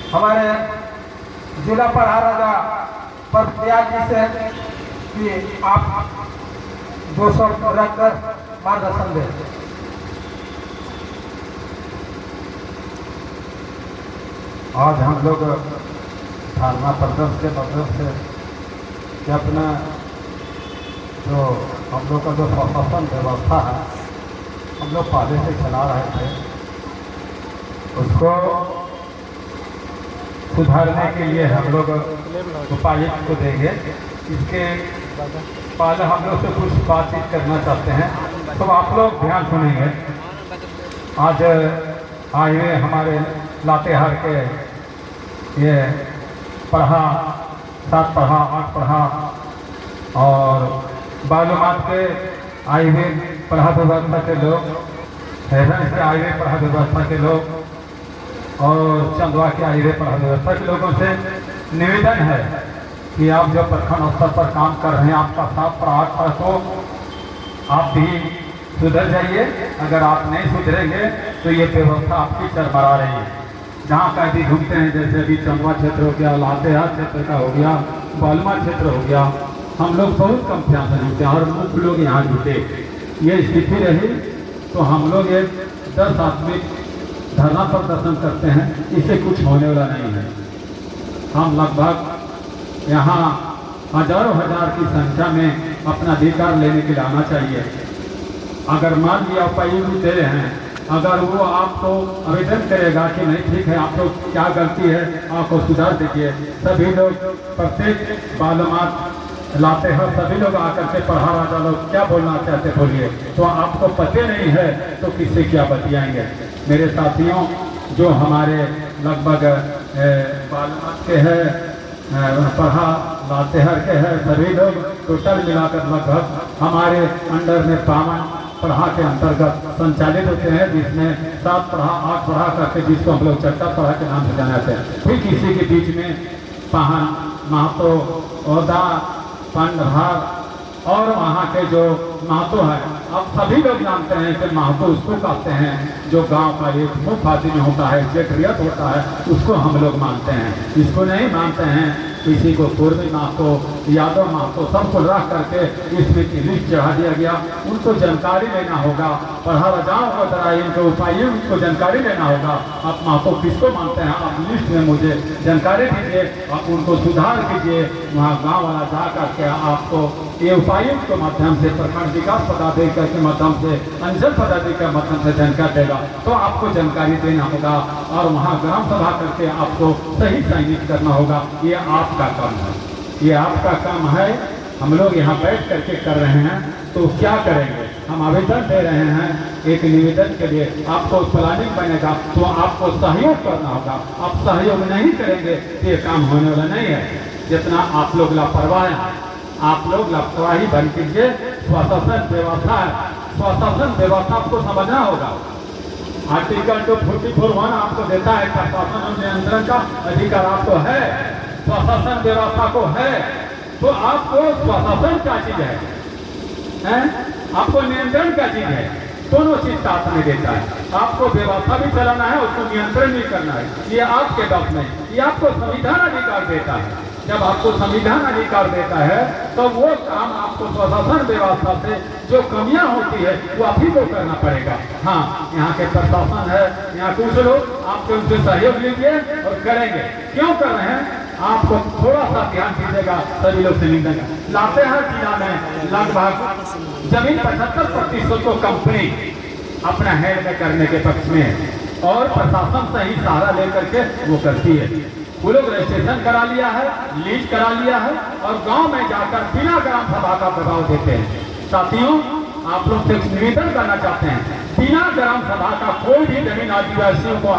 हमारे जिला पढ़ा राजा पर त्याग जी से कि आप 200 रखकर मार्गदर्शन दें। आज हम लोग धारणा प्रदर्शन के माध्यम से कि अपना जो हम लोग का जो प्रशासन व्यवस्था है हम लोग पहले से चला रहे थे उसको सुधारने के लिए हम लोग उपायुक्त को देंगे। इसके पहले हम लोग से कुछ बातचीत करना चाहते हैं तो आप लोग ध्यान सुनेंगे। आज हाईवे हमारे लातेहार के ये पढ़ा 7 पढ़ा 8 पढ़ा और बालूमाथ के हाईवे पढ़ा व्यवस्था के लोग, हैदर से हाईवे पढ़ा व्यवस्था के लोग और चंदवा के हाईवे पढ़ा व्यवस्था के लोगों से निवेदन है कि आप जो प्रखंड स्तर पर काम कर रहे हैं आपका 7 पढ़ा 8 पढ़ा तो आप भी सुधर जाइए। अगर आप नहीं सुधरेंगे तो ये व्यवस्था आपकी चरमरा रही है। जहाँ कहीं भी घूमते हैं जैसे अभी चंदवा क्षेत्र हो गया, लातेहार क्षेत्र का हो गया, बालूमाथ क्षेत्र हो गया, हम लोग बहुत कम ध्यान से जुटे और मुख्य लोग यहाँ जुटे। ये स्थिति रही तो हम लोग एक 10 आदमी धरना प्रदर्शन करते हैं, इससे कुछ होने वाला नहीं है। हम लगभग यहाँ हजारों हजार की संख्या में अपना अधिकार लेने के लिए आना चाहिए। अगर मान लिया उपायुक्त दे रहे हैं, अगर वो आपको आवेदन करेगा कि नहीं ठीक है आप लोग क्या गलती है आपको सुधार दीजिए, सभी लोग प्रत्येक बालूमाथ लातेहार सभी लोग आकर के पढ़ा राजा लोग क्या बोलना चाहते बोलिए। तो आपको पते नहीं है तो किससे क्या बतियाएंगे। मेरे साथियों जो हमारे लगभग बालूमाथ के हैं, पढ़ा लातेहार के हैं, सभी लोग टोटल मिलाकर लगभग हमारे अंडर में 52 पढ़ा के अंतर्गत संचालित होते हैं, जिसमें 7 पढ़ा 8 पढ़ा करके जिसको हम लोग चट्टा पढ़ा के नाम से जानाते हैं। फिर किसी के बीच में पाहन महतो ओदा पंडभार और वहाँ के जो महतो है अब सभी लोग जानते हैं कि महतो उसको कहते हैं जो गांव का एक मुख्य आदमी होता है, जेठरियत होता है, उसको हम लोग मानते हैं। इसको नहीं मानते हैं किसी को पूर्वी महतो यादव महतो सबको रख करके इसमें की लिस्ट चढ़ा दिया गया। उनको जानकारी लेना होगा, पढ़ा राजाओं को द्वारा इनको उपायुक्त को जानकारी लेना होगा। आप महतो किसको मानते हैं आप लिस्ट में मुझे जानकारी दीजिए, आप उनको सुधार कीजिए। वहाँ गाँव वाला जा करके आपको ये उपायुक्त के माध्यम से प्रखंड विकास पदाधिकारी के माध्यम से अंचल पदाधिकारी के माध्यम से जानकारी देगा तो आपको जानकारी देना होगा और वहाँ ग्राम सभा करके आपको सही चयनित करना होगा। ये आपका काम है, ये आपका काम है। हम लोग यहाँ बैठ करके कर रहे हैं तो क्या करेंगे, हम आवेदन दे रहे हैं एक निवेदन के लिए। आपको प्लानिंग बनेगा तो आपको सहयोग करना होगा। आप सहयोग नहीं करेंगे तो ये काम होने वाला नहीं है। जितना आप लोग लापरवाह हैं आप लोग लापरवाही बंद कीजिए। स्वशासन व्यवस्था है, स्वशासन व्यवस्था आपको समझना होगा। आर्टिकल 244(1) आपको देता है प्रशासन और नियंत्रण का अधिकार आपको है, स्वशासन व्यवस्था को है। तो आपको स्वशासन क्या चीज है? आपको नियंत्रण क्या चीज है? दोनों चीज साथ में देता है। आपको व्यवस्था भी चलाना है, उसको नियंत्रण भी करना है। ये आपके दम में, ये आपको संविधान अधिकार देता है। जब आपको संविधान अधिकार देता है तो वो काम आपको प्रशासन व्यवस्था से जो कमियां होती है वो आप ही को करना पड़ेगा। हाँ, यहाँ के प्रशासन है, यहाँ कुछ लोग आपके उनसे सहयोग लीजिए और करेंगे। क्यों कर रहे हैं आपको थोड़ा सा ध्यान दीजिएगा। सभी लोग से निवेदन है, लातेहार जिला में लगभग जमीन 75% को कंपनी अपना हेड में करने के पक्ष में है और प्रशासन से ही सहारा लेकर के वो करती है। वो लोग रजिस्ट्रेशन करा लिया है, लीज करा लिया है और गांव में जाकर बिना ग्राम सभा का दबाव देते हैं। साथियों आप लोग से निवेदन करना चाहते हैं, बिना ग्राम सभा का कोई भी जमीन आदिवासियों को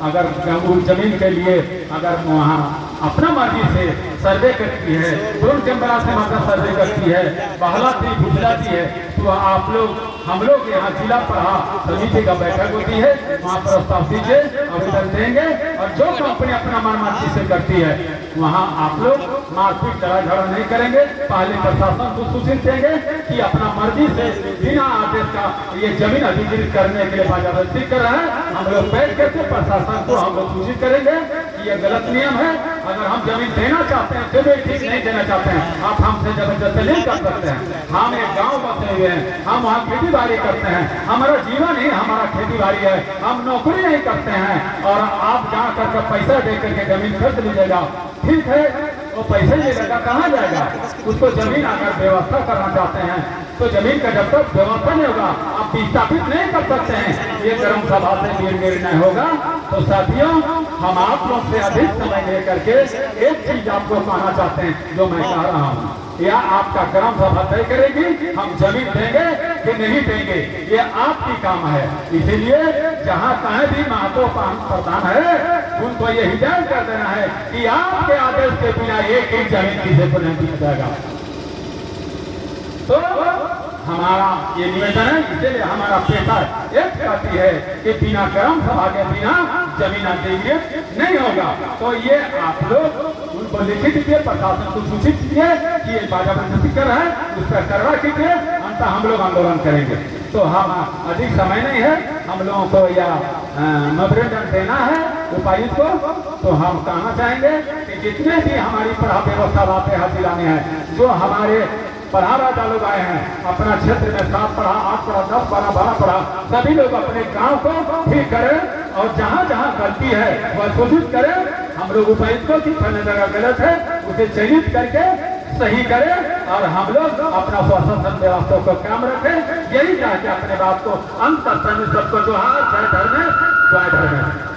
अगर जमीन के लिए अगर वहाँ अपना मर्जी से सर्वे करती है, ड्रोन कैमरा से मतलब सर्वे करती है, बहलाती भुजलाती है तो आप लोग हम लोग यहाँ जिला पढ़ा समिति का बैठक होती है, वहाँ प्रस्ताव दीजिए, आवेदन देंगे और जो कंपनी अपना मनमर्जी से करती है वहाँ आप लोग मारपीट लड़ाई झगड़ा नहीं करेंगे। पहले प्रशासन को सूचित देंगे कि अपना मर्जी से बिना आदेश का ये जमीन अधिकृत करने के लिए बाजाबंदी कर रहा है, हम लोग बैठ करके प्रशासन को हम लोग सूचित करेंगे कि ये गलत नियम है। अगर हम जमीन देना चाहते हैं तो भी ठीक नहीं देना चाहते हैं, आप हमसे जबरदस्ती नहीं कर सकते हैं। हम एक गांव बसे हुए हैं, हम वहाँ खेती बाड़ी करते हैं, हमारा जीवन ही हमारा खेती बाड़ी है, हम नौकरी नहीं करते हैं। और आप जा करके पैसा दे करके जमीन खरीद लीजिएगा, ठीक है, वो पैसे लेगा कहाँ जाएगा? उसको जमीन अगर व्यवस्था करना चाहते हैं तो जमीन का जब तक व्यवस्था नहीं होगा आप विस्थापित नहीं कर सकते हैं। ये ग्राम सभा से निर्णय होगा। तो साथियों, हम आप लोग से अधिक समय लेकर के एक चीज आपको कहना चाहते हैं जो मैं कह रहा हूँ, या आपका ग्राम सभा तय करेगी हम जमीन देंगे कि नहीं देंगे, ये आपकी काम है। इसीलिए जहाँ कहीं भी महत्व प्रधान है उनको ये हिदायत कर देना है कि आपके आदेश के बिना एक ही जमीन किसी को नहीं दिया जाएगा। तो हमारा ये निवेदन है, इसलिए हमारा पेशा एक कहती है कि बिना ग्राम सभा के बिना जमीन अधिग्रहण नहीं होगा। तो ये आप लोग उनको लिखित कीजिए, प्रशासन को सूचित कीजिए कि ये बाजाबंदी कर रहा है, उस पर कार्रवाई कीजिए, अंततः हम लोग आंदोलन करेंगे। तो हम अधिक समय नहीं है, हम लोगों को यह मेमोरेंडम देना है उपायुक्त को। तो हम कहना चाहेंगे कि जितने भी हमारी पढ़ा व्यवस्था बातें हाथ दिलाने हैं, जो हमारे पढ़ा राजा लोग आए हैं अपना क्षेत्र में 7 पढ़ा 8 पढ़ा 10 पढ़ा 12 पढ़ा, सभी लोग अपने गांव को ठीक करें और जहां जहां गलती है वह सूचित करें। हम लोग उपायुक्त को कि फलाने जगह गलत है उसे चयनित करके सही करें और हम लोग अपना प्रशासन व्यवस्था को काम रखें। यही चाहते अपने बात को अंत तक सबको जोहार, जय धर्म, जय धर्म।